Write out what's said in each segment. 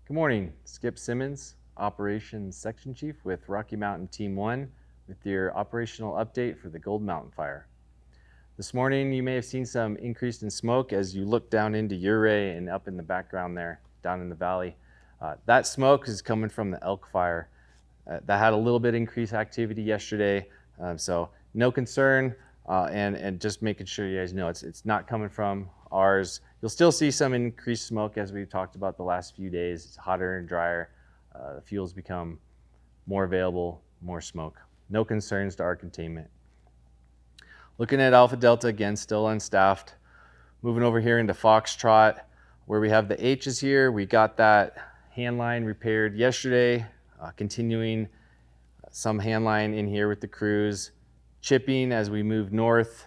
Good morning, Skip Simmons, Operations Section Chief with Rocky Mountain Team 1 with your operational update for the Gold Mountain Fire. This morning you may have seen some increase in smoke as you look down into Ouray and up in the background there, down in the valley. That smoke is coming from the Elk Fire. That had a little bit increased activity yesterday, so no concern, and just making sure you guys know it's not coming from ours. You'll still see some increased smoke as we've talked about the last few days. It's hotter and drier. The fuels become more available, more smoke. No concerns to our containment. Looking at Alpha Delta again, still unstaffed. Moving over here into Foxtrot, where we have the H's here. We got that hand line repaired yesterday. Continuing some hand line in here with the crews. Chipping as we move north,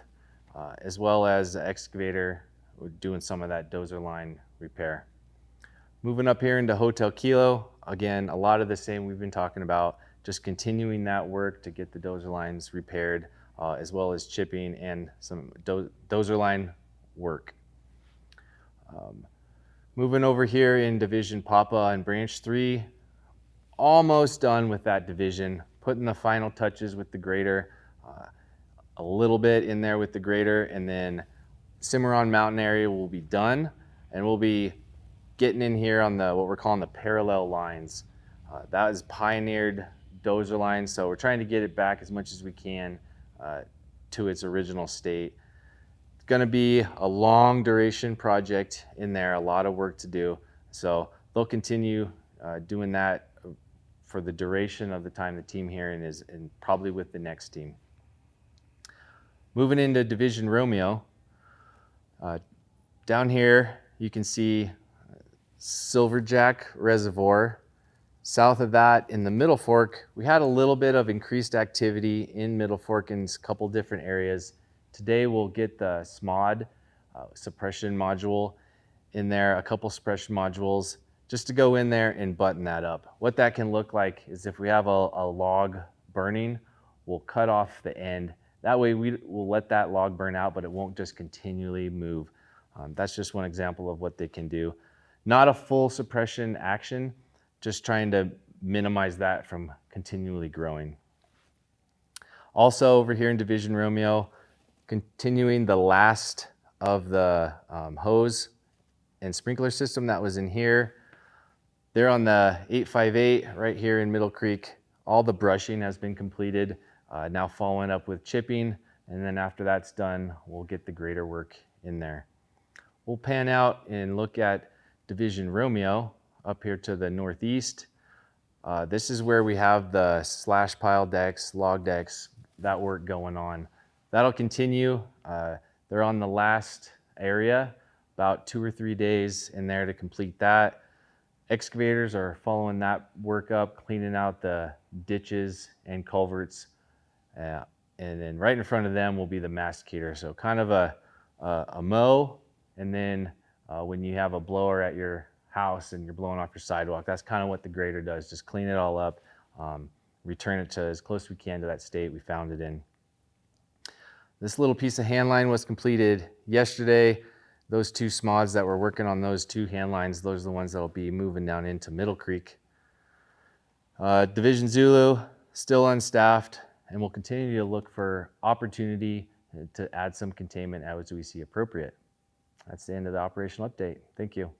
as well as the excavator. We're doing some of that dozer line repair. Moving up here into Hotel Kilo, again, a lot of the same we've been talking about, just continuing that work to get the dozer lines repaired, as well as chipping and some dozer line work. Moving over here in Division Papa and Branch 3, almost done with that division, putting the final touches with the grader, a little bit in there with the grader, and then Cimarron Mountain area will be done, and we'll be getting in here on the what we're calling the parallel lines. That is pioneered dozer lines, so we're trying to get it back as much as we can to its original state. It's going to be a long duration project in there, a lot of work to do, so they'll continue doing that for the duration of the time the team here is, and probably with the next team. Moving into Division Romeo, down here you can see Silverjack Reservoir. South of that in the Middle Fork, we had a little bit of increased activity in Middle Fork in a couple different areas. Today we'll get the SMOD suppression module in there, a couple suppression modules, just to go in there and button that up. What that can look like is if we have a log burning, we'll cut off the end. That way we'll let that log burn out, but it won't just continually move. That's just one example of what they can do. Not a full suppression action, just trying to minimize that from continually growing. Also over here in Division Romeo, continuing the last of the hose and sprinkler system that was in here. They're on the 858 right here in Middle Creek. All the brushing has been completed. Now following up with chipping, and then after that's done, we'll get the grader work in there. We'll pan out and look at Division Romeo up here to the northeast. This is where we have the slash pile decks, log decks, that work going on. That'll continue. They're on the last area, about 2 or 3 days in there to complete that. Excavators are following that work up, cleaning out the ditches and culverts. And then right in front of them will be the masticator. So kind of a mow, and then when you have a blower at your house and you're blowing off your sidewalk, that's kind of what the grader does, just clean it all up, return it to as close as we can to that state we found it in. This little piece of hand line was completed yesterday. Those two SMODs that were working on those two hand lines, those are the ones that will be moving down into Middle Creek. Division Zulu, still unstaffed, and we'll continue to look for opportunity to add some containment as we see appropriate. That's the end of the operational update. Thank you.